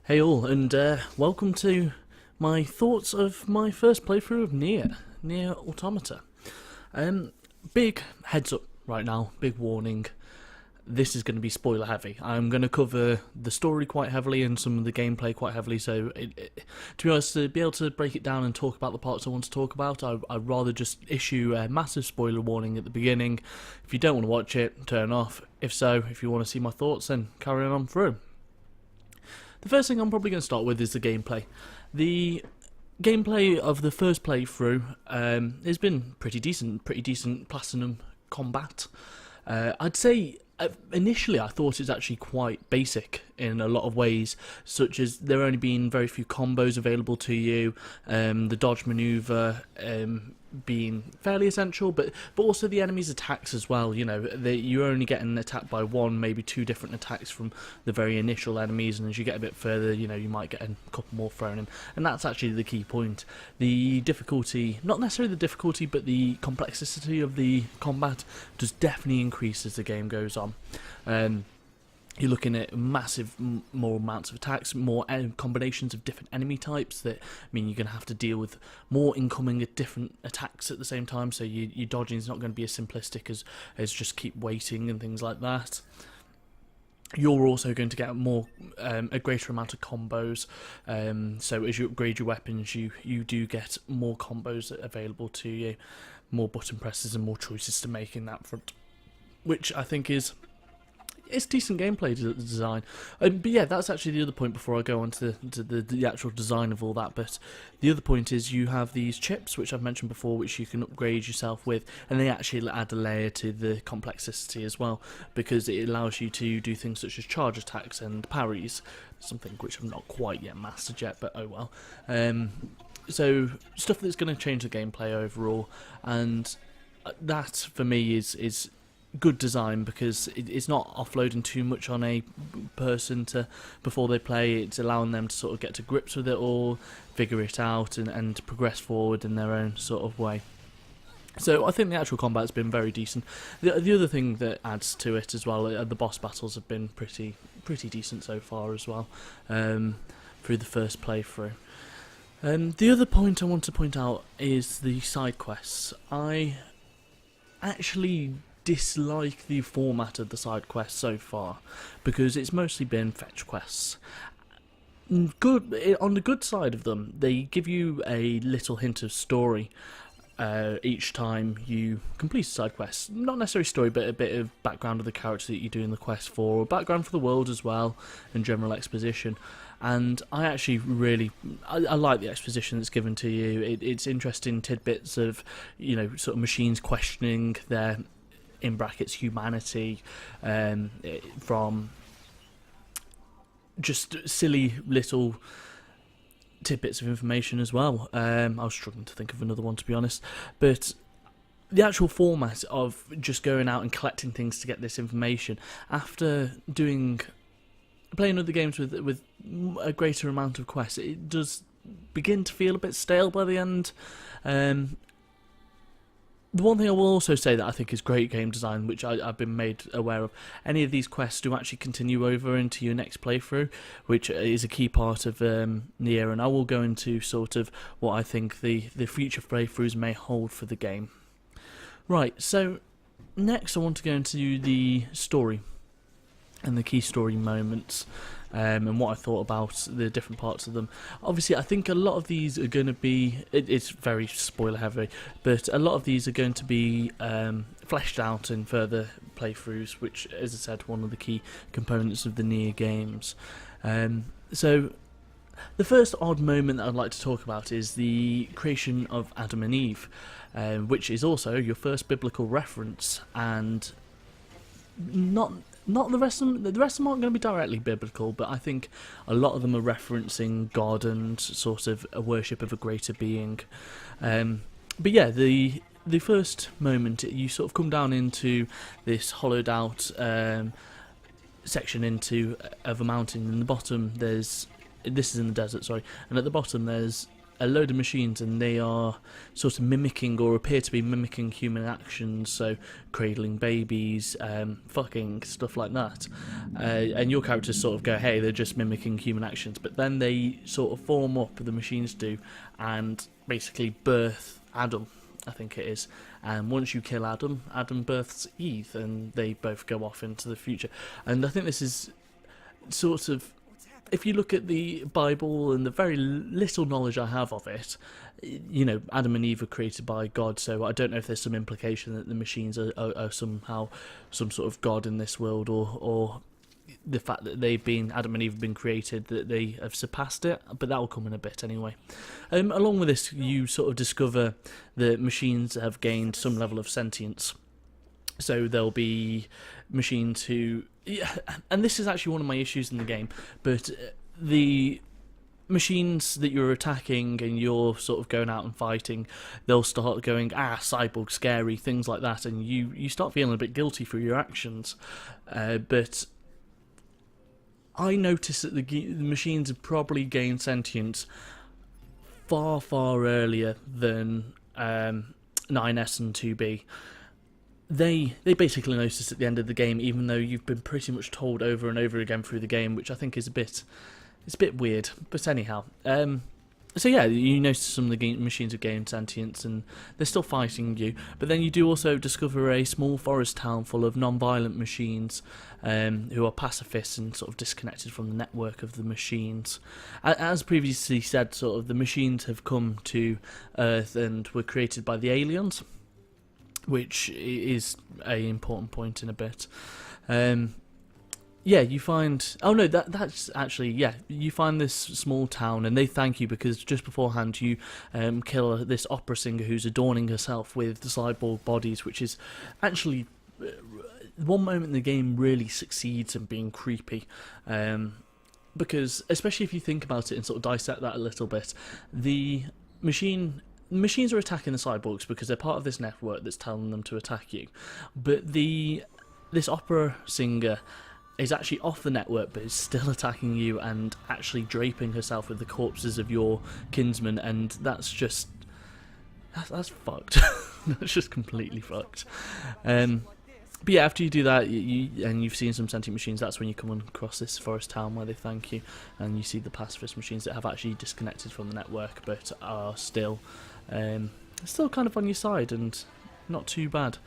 Hey all, and welcome to my thoughts of my first playthrough of Nier Automata. Um, Big heads up right now, big warning. This is going to be spoiler heavy. I'm going to cover the story quite heavily and some of the gameplay quite heavily. So, to be honest, to be able to break it down and talk about the parts I want to talk about, I'd rather just issue a massive spoiler warning at the beginning. If you don't want to watch it, turn off. If so, if you want to see my thoughts, then carry on through. The first thing I'm probably going to start with is the gameplay. The gameplay of the first playthrough has been pretty decent platinum combat. I'd say initially I thought it was actually quite basic in a lot of ways, such as there only being very few combos available to you, the dodge maneuver being fairly essential, but also the enemy's attacks as well. You know, you're only getting attacked by one, maybe two different attacks from the very initial enemies, and as you get a bit further, you know, you might get a couple more thrown in, and that's actually the key point. The difficulty, not necessarily the difficulty, but the complexity of the combat does definitely increase as the game goes on. You're looking at massive more amounts of attacks, more combinations of different enemy types that mean you're going to have to deal with more incoming different attacks at the same time, so your dodging is not going to be as simplistic as just keep waiting and things like that. You're also going to get a greater amount of combos, so as you upgrade your weapons you do get more combos available to you, more button presses and more choices to make in that front, which I think it's decent gameplay design. But yeah, that's actually the other point before I go on to the actual design of all that. But the other point is you have these chips, which I've mentioned before, which you can upgrade yourself with, and they actually add a layer to the complexity as well, because it allows you to do things such as charge attacks and parries, something which I've not quite yet mastered yet, but oh well. So stuff that's going to change the gameplay overall, and that for me is good design, because it's not offloading too much on a person to before they play. It's allowing them to sort of get to grips with it all, figure it out, and progress forward in their own sort of way. So I think the actual combat's been very decent. The other thing that adds to it as well, the boss battles have been pretty decent so far as well, through the first playthrough. The other point I want to point out is the side quests. I actually dislike the format of the side quests so far, because it's mostly been fetch quests. Good, on the good side of them, they give you a little hint of story each time you complete a side quest. Not necessarily story, but a bit of background of the character that you're doing the quest for, or background for the world as well, and general exposition. And I actually I like the exposition that's given to you. It's interesting tidbits of, you know, sort of machines questioning their, in brackets, humanity, from just silly little tidbits of information as well. I was struggling to think of another one, to be honest, but the actual format of just going out and collecting things to get this information, after playing other games with a greater amount of quests, it does begin to feel a bit stale by the end. The one thing I will also say that I think is great game design, which I've been made aware of, any of these quests do actually continue over into your next playthrough, which is a key part of Nier, and I will go into sort of what I think the future playthroughs may hold for the game. Right, so next I want to go into the story and the key story moments, and what I thought about the different parts of them. Obviously, I think a lot of these are going to be, it's very spoiler heavy, but a lot of these are going to be fleshed out in further playthroughs, which, as I said, one of the key components of the Nier games. So the first odd moment that I'd like to talk about is the creation of Adam and Eve, which is also your first biblical reference, and not the rest of them. The rest of them aren't going to be directly biblical, but I think a lot of them are referencing God and sort of a worship of a greater being. But yeah, the first moment, you sort of come down into this hollowed out section of a mountain. In the bottom, this is in the desert, sorry, and at the bottom there's a load of machines, and they are sort of mimicking or appear to be mimicking human actions, so cradling babies, fucking, stuff like that. And your characters sort of go, hey, they're just mimicking human actions, but then they sort of form up, the machines do, and basically birth Adam, I think it is. And once you kill Adam, Adam births Eve, and they both go off into the future. And I think this is sort of, if you look at the Bible and the very little knowledge I have of it, you know, Adam and Eve are created by God, so I don't know if there's some implication that the machines are somehow some sort of God in this world, or the fact that Adam and Eve have been created, that they have surpassed it, but that will come in a bit anyway. Along with this, you sort of discover that machines have gained some level of sentience. So there'll be machines who... Yeah, and this is actually one of my issues in the game, but the machines that you're attacking and you're sort of going out and fighting, they'll start going, cyborg, scary, things like that, and you start feeling a bit guilty for your actions. But I noticed that the machines have probably gained sentience far, far earlier than 9S and 2B. They basically notice at the end of the game, even though you've been pretty much told over and over again through the game, which I think is a bit weird. But anyhow, so yeah, you notice some of the machines have gained sentience and they're still fighting you. But then you do also discover a small forest town full of non-violent machines who are pacifists and sort of disconnected from the network of the machines. As previously said, sort of the machines have come to Earth and were created by the aliens, which is an important point in a bit. Yeah, you find... Oh no, that's actually... Yeah, you find this small town and they thank you because just beforehand you kill this opera singer who's adorning herself with the cyborg bodies, which is actually... one moment in the game really succeeds in being creepy. Because, especially if you think about it and sort of dissect that a little bit, the machines are attacking the cyborgs because they're part of this network that's telling them to attack you. But this opera singer is actually off the network but is still attacking you and actually draping herself with the corpses of your kinsmen, and that's fucked. That's just completely fucked. But yeah, after you do that, and you've seen some sentient machines, that's when you come across this forest town where they thank you, and you see the pacifist machines that have actually disconnected from the network but are still kind of on your side and not too bad.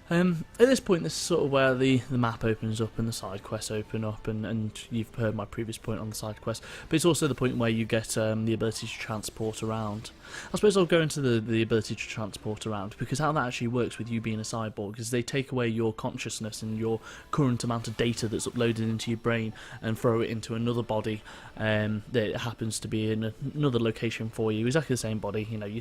At this point, this is sort of where the map opens up and the side quests open up, and you've heard my previous point on the side quest, but it's also the point where you get the ability to transport around. I suppose I'll go into the ability to transport around, because how that actually works with you being a cyborg is they take away your consciousness and your current amount of data that's uploaded into your brain and throw it into another body that happens to be in another location for you, exactly the same body. You know, you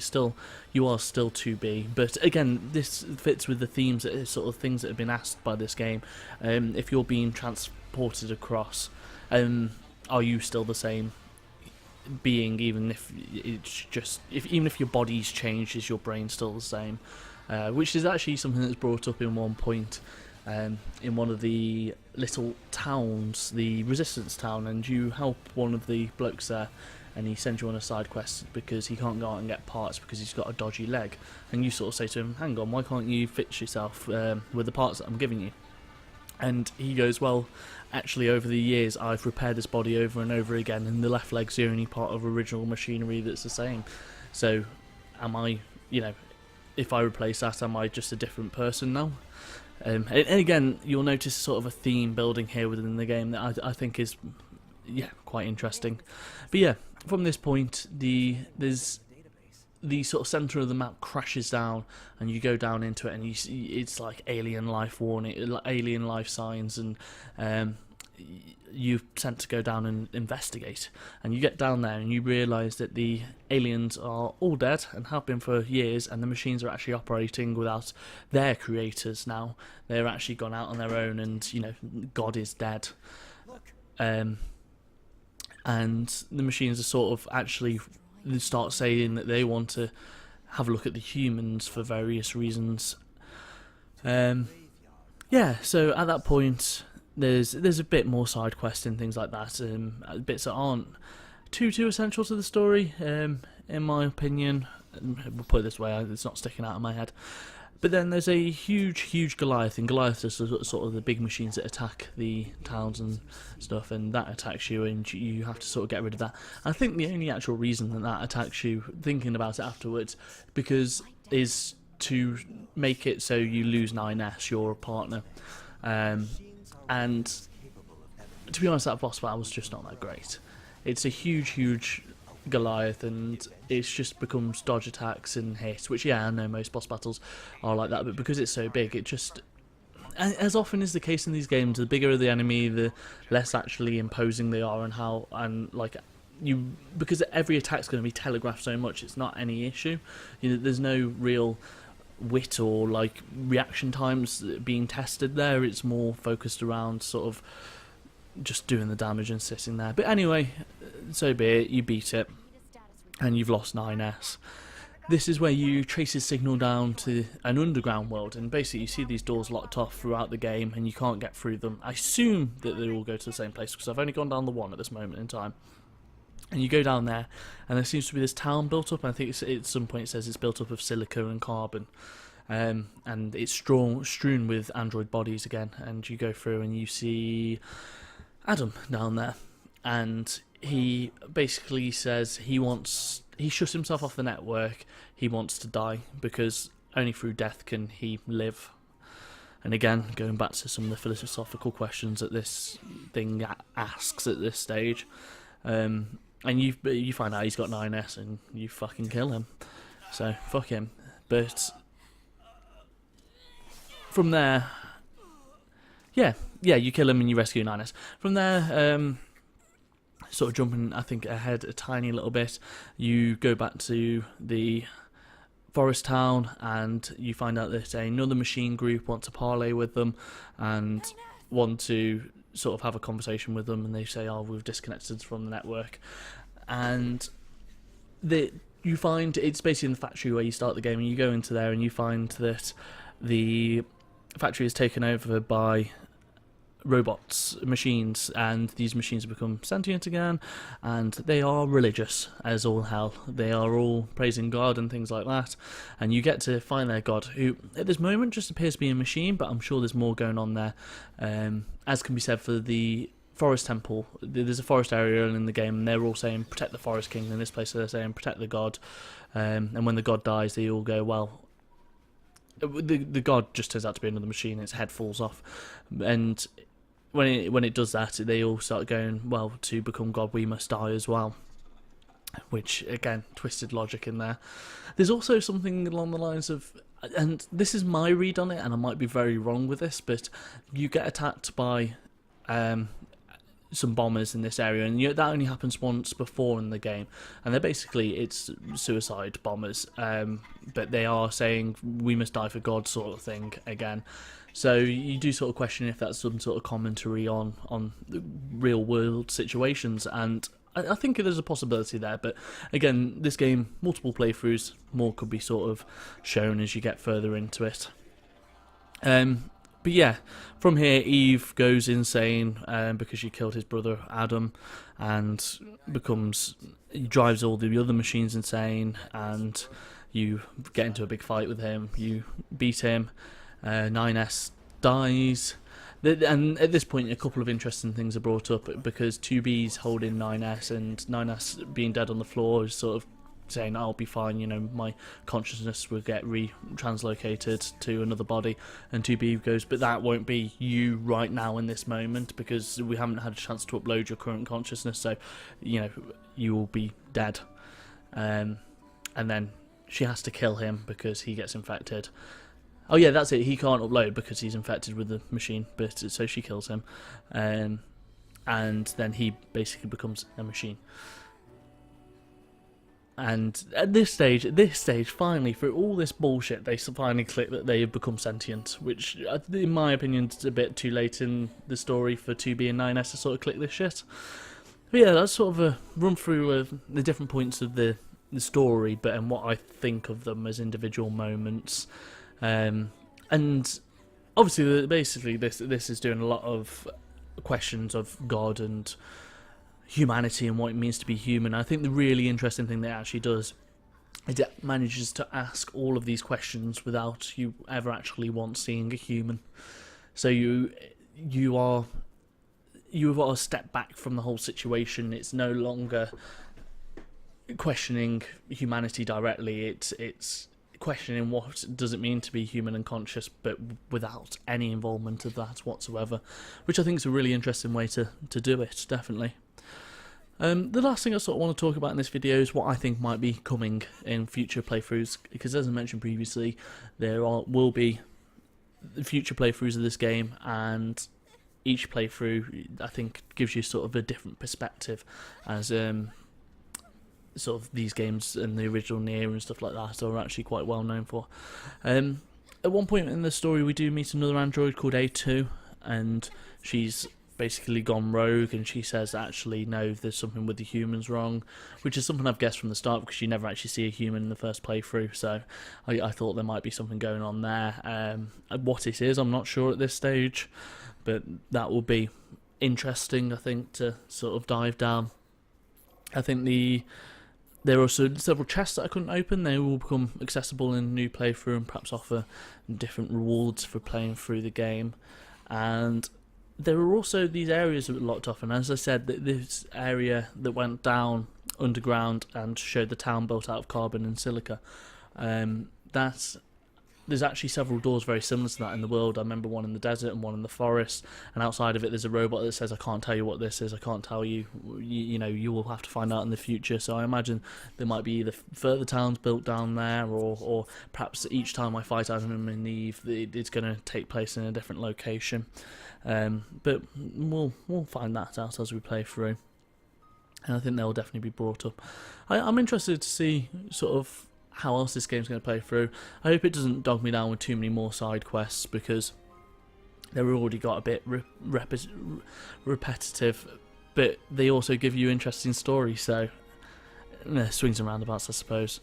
are still 2B, but again, this fits with the themes that sort of things that have been asked by this game. If you're being transported across, are you still the same being, even if it's just even if your body's changed, is your brain still the same? Which is actually something that's brought up in one point in one of the little towns, the resistance town, and you help one of the blokes there, and he sends you on a side quest because he can't go out and get parts because he's got a dodgy leg. And you sort of say to him, hang on, why can't you fix yourself with the parts that I'm giving you? And he goes, well, actually over the years I've repaired this body over and over again, and the left leg's the only part of original machinery that's the same. So am I, if I replace that, am I just a different person now? And again, you'll notice sort of a theme building here within the game that I think is quite interesting. But yeah, from this point, there's the sort of centre of the map crashes down, and you go down into it, and you see it's like alien life warning, alien life signs, and you're sent to go down and investigate. And you get down there, and you realise that the aliens are all dead and have been for years, and the machines are actually operating without their creators now. They're actually gone out on their own, and God is dead. And the machines are sort of actually start saying that they want to have a look at the humans for various reasons. So at that point, there's a bit more side quests and things like that, bits that aren't too essential to the story. in my opinion. We'll put it this way, it's not sticking out of my head. But then there's a huge Goliath, and Goliath is sort of the big machines that attack the towns and stuff, and that attacks you, and you have to sort of get rid of that. I think the only actual reason that attacks you, thinking about it afterwards, is to make it so you lose 9S, your partner. And to be honest, that boss battle was just not that great. It's a huge Goliath, and it's just becomes dodge attacks and hit, which, yeah, I know most boss battles are like that, but because it's so big, it just, as often is the case in these games, the bigger the enemy, the less actually imposing they are, because every attack's going to be telegraphed so much, it's not any issue. There's no real wit or like reaction times being tested there. It's more focused around sort of just doing the damage and sitting there. But anyway, so be it, you beat it, and you've lost 9S. This is where you trace his signal down to an underground world, and basically you see these doors locked off throughout the game, and you can't get through them. I assume that they all go to the same place, because I've only gone down the one at this moment in time. And you go down there, and there seems to be this town built up, and I think at some point it says it's built up of silica and carbon. And it's strewn with android bodies again, and you go through and you see Adam down there, and he basically says he shuts himself off the network. He wants to die because only through death can he live. And again, going back to some of the philosophical questions that this thing asks at this stage, and you find out he's got 9S, and you fucking kill him. So fuck him. But from there, yeah, you kill him and you rescue 9S. From there, sort of jumping, I think, ahead a tiny little bit, you go back to the forest town, and you find out that another machine group want to parley with them and want to sort of have a conversation with them, and they say, oh, we've disconnected from the network. And you find it's basically in the factory where you start the game, and you go into there and you find that the factory is taken over by robots, machines, and these machines have become sentient again, and they are religious as all hell. They are all praising God and things like that, and you get to find their God, who at this moment just appears to be a machine, but I'm sure there's more going on there. As can be said for the forest temple, there's a forest area in the game, and they're all saying protect the forest king. In this place they're saying protect the God, and when the God dies, they all go, well, the God just turns out to be another machine. Its head falls off, and when it does that, they all start going, well, to become God we must die as well, which, again, twisted logic in there. There's also something along the lines of, and this is my read on it, and I might be very wrong with this, but you get attacked by some bombers in this area, and that only happens once before in the game, and they're basically, it's suicide bombers, but they are saying we must die for God sort of thing again. So you do sort of question if that's some sort of commentary on the real world situations, and I think there's a possibility there. But again, this game, multiple playthroughs, more could be sort of shown as you get further into it. But yeah, from here Eve goes insane because she killed his brother Adam, and he drives all the other machines insane, and you get into a big fight with him, you beat him. 9S dies, and at this point a couple of interesting things are brought up, because 2B's holding 9S, and 9S being dead on the floor is sort of saying, I'll be fine, my consciousness will get translocated to another body, and 2B goes, but that won't be you right now in this moment, because we haven't had a chance to upload your current consciousness, so you will be dead. And then she has to kill him because he gets infected. Oh yeah, that's it. He can't upload because he's infected with the machine, but so she kills him, and then he basically becomes a machine. And at this stage, finally, through all this bullshit, they finally click that they have become sentient, which, in my opinion, is a bit too late in the story for 2B and 9S to sort of click this shit. But yeah, that's sort of a run through of the different points of the story, but and what I think of them as individual moments. And obviously, basically, this is doing a lot of questions of God and humanity and what it means to be human. I think the really interesting thing that it actually does is it manages to ask all of these questions without you ever actually once seeing a human. So you are you've got to step back from the whole situation. It's no longer questioning humanity directly. It's questioning what does it mean to be human and conscious, but without any involvement of that whatsoever, which I think is a really interesting way to do it, definitely. The last thing I sort of want to talk about in this video is what I think might be coming in future playthroughs, because as I mentioned previously, will be future playthroughs of this game, and each playthrough I think gives you sort of a different perspective, as sort of these games and the original Nier and stuff like that are actually quite well known for. At one point in the story we do meet another android called A2, and she's basically gone rogue, and she says actually no, there's something with the humans wrong, which is something I've guessed from the start because you never actually see a human in the first playthrough, so I thought there might be something going on there. What it is I'm not sure at this stage, but that will be interesting I think to sort of dive down. I think there are also several chests that I couldn't open. They will become accessible in a new playthrough and perhaps offer different rewards for playing through the game. And there are also these areas that were locked off, and as I said, this area that went down underground and showed the town built out of carbon and silica, there's actually several doors very similar to that in the world. I remember one in the desert and one in the forest, and outside of it there's a robot that says, I can't tell you what this is, I can't tell you, you know, you will have to find out in the future. So I imagine there might be either further towns built down there, or perhaps each time I fight Adam and Eve it's going to take place in a different location. But we'll find that out as we play through, and I think they'll definitely be brought up. I'm interested to see sort of how else this game's going to play through. I hope it doesn't dog me down with too many more side quests, because they're already got a bit repetitive, but they also give you interesting stories, so swings and roundabouts I suppose.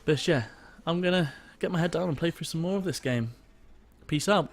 But yeah, I'm going to get my head down and play through some more of this game. Peace out.